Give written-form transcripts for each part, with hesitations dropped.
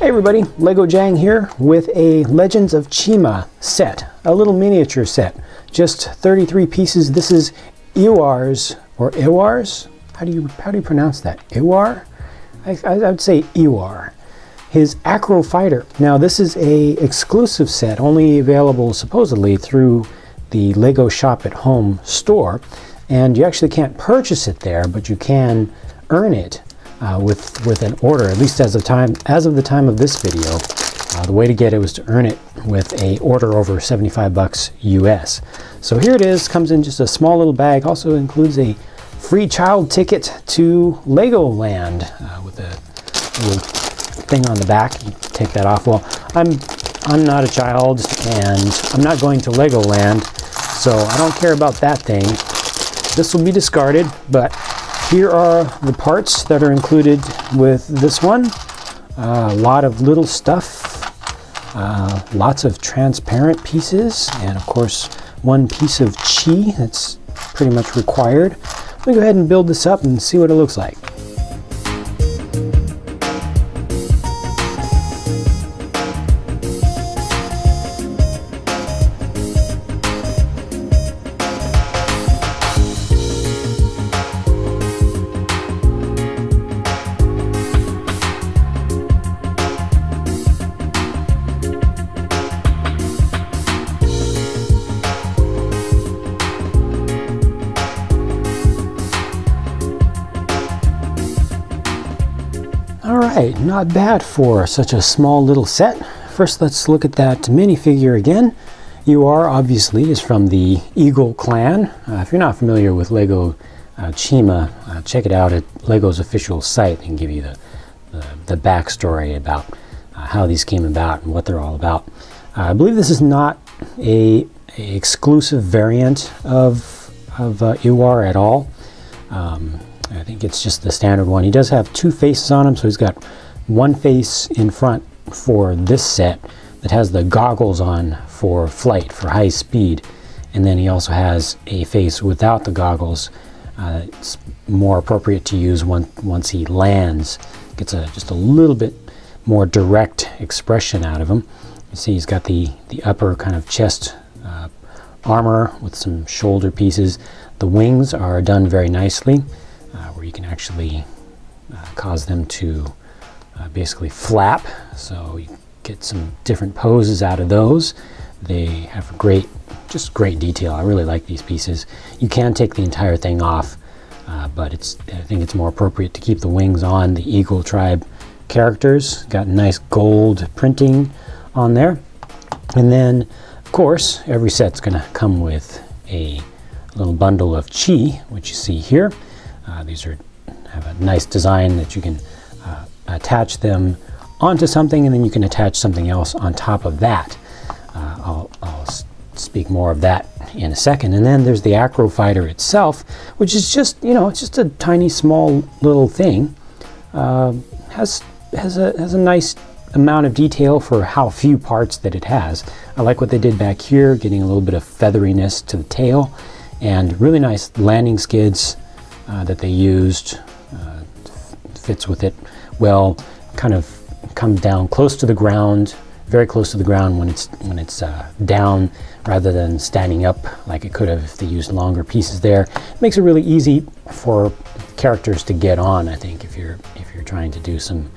Hey everybody, Lego Jang here with a Legends of Chima set, a little miniature set, just 33 pieces. This is Ewar's, or Ewar's? How do you pronounce that? Ewar? I would say Ewar. His Acro fighter. Now this is a exclusive set, only available supposedly through the Lego Shop at Home store, and you actually can't purchase it there, but you can earn it with an order, at least as of the time of this video. The way to get it was to earn it with a order over 75 bucks US. So here it is, comes in just a small little bag, also includes a free child ticket to Legoland with a little thing on the back. You take that off. Well, I'm not a child and I'm not going to Legoland, so I don't care about that thing. This will be discarded, but here are the parts that are included with this one. A lot of little stuff, lots of transparent pieces, and of course one piece of chi that's pretty much required. Let me go ahead and build this up and see what it looks like. Alright, not bad for such a small little set. First, let's look at that minifigure again. Ewar obviously is from the Eagle clan. If you're not familiar with Lego Chima, check it out at Lego's official site and give you the backstory about how these came about and what they're all about. I believe this is not a exclusive variant of Ewar at all. I think it's just the standard one. He does have two faces on him, so he's got one face in front for this set that has the goggles on for flight, for high speed, and then he also has a face without the goggles. It's more appropriate to use once he lands. Gets just a little bit more direct expression out of him. You see he's got the upper kind of chest armor with some shoulder pieces. The wings are done very nicely, where you can actually cause them to basically flap, so you get some different poses out of those. They have just great detail. I really like these pieces. You can take the entire thing off, but I think it's more appropriate to keep the wings on. The Eagle Tribe characters got nice gold printing on there. And then, of course, every set's going to come with a little bundle of chi, which you see here. These have a nice design that you can attach them onto something, and then you can attach something else on top of that. I'll speak more of that in a second. And then there's the Acro fighter itself, which is just, it's just a tiny, small little thing. Has a nice amount of detail for how few parts that it has. I like what they did back here, getting a little bit of featheriness to the tail, and really nice landing skids that they used. Fits with it well. Kind of comes down close to the ground, very close to the ground when it's down, rather than standing up like it could have if they used longer pieces there. It makes it really easy for characters to get on, I think, if you're trying to do some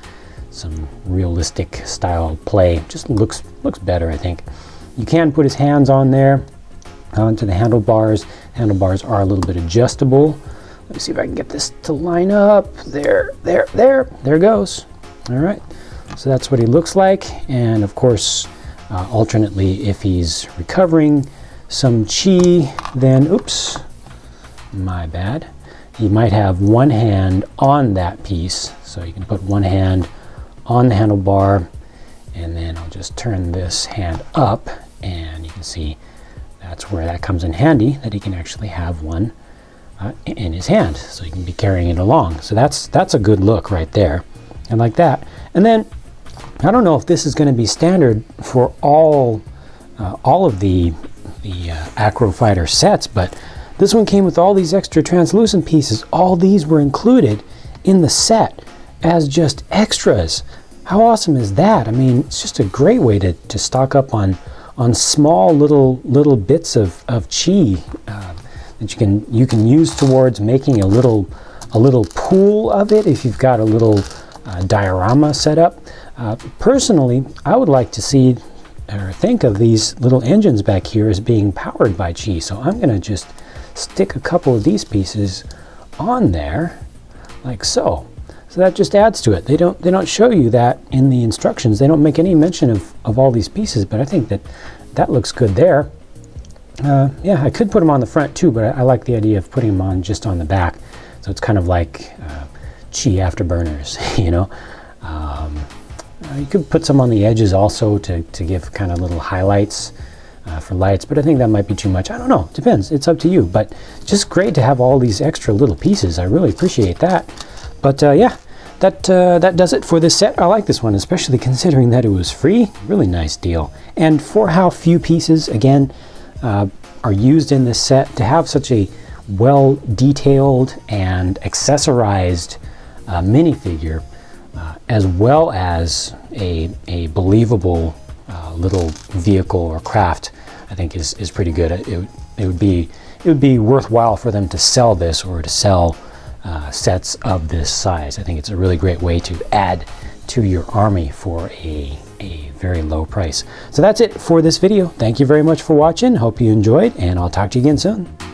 realistic style play. Just looks better, I think. You can put his hands on there onto the handlebars. Handlebars are a little bit adjustable. Let me see if I can get this to line up. There it goes. All right, so that's what he looks like. And of course, alternately, if he's recovering some chi, then, oops, my bad. He might have one hand on that piece. So you can put one hand on the handlebar, and then I'll just turn this hand up, and you can see that's where that comes in handy, that he can actually have one in his hand, so you can be carrying it along. So that's a good look right there, and like that. And then I don't know if this is going to be standard for all of the Acro fighter sets, but this one came with all these extra translucent pieces. All these were included in the set as just extras. How awesome is that? I mean, it's just a great way to stock up on small little bits of chi that you can use towards making a little pool of it if you've got a little diorama set up. Personally, I would like to see or think of these little engines back here as being powered by chi. So I'm going to just stick a couple of these pieces on there like so. So that just adds to it. They don't show you that in the instructions. They don't make any mention of all these pieces, but I think that looks good there. Yeah, I could put them on the front too, but I like the idea of putting them on just on the back. So it's kind of like chi afterburners, you know. You could put some on the edges also to give kind of little highlights for lights, but I think that might be too much. I don't know, depends, it's up to you, but just great to have all these extra little pieces. I really appreciate that. But yeah, that does it for this set. I like this one, especially considering that it was free. Really nice deal. And for how few pieces, again, are used in this set, to have such a well detailed and accessorized minifigure, as well as a believable little vehicle or craft, I think is pretty good. It would be worthwhile for them to sell this, or to sell sets of this size. I think it's a really great way to add to your army for a very low price. So that's it for this video. Thank you very much for watching. Hope you enjoyed, and I'll talk to you again soon.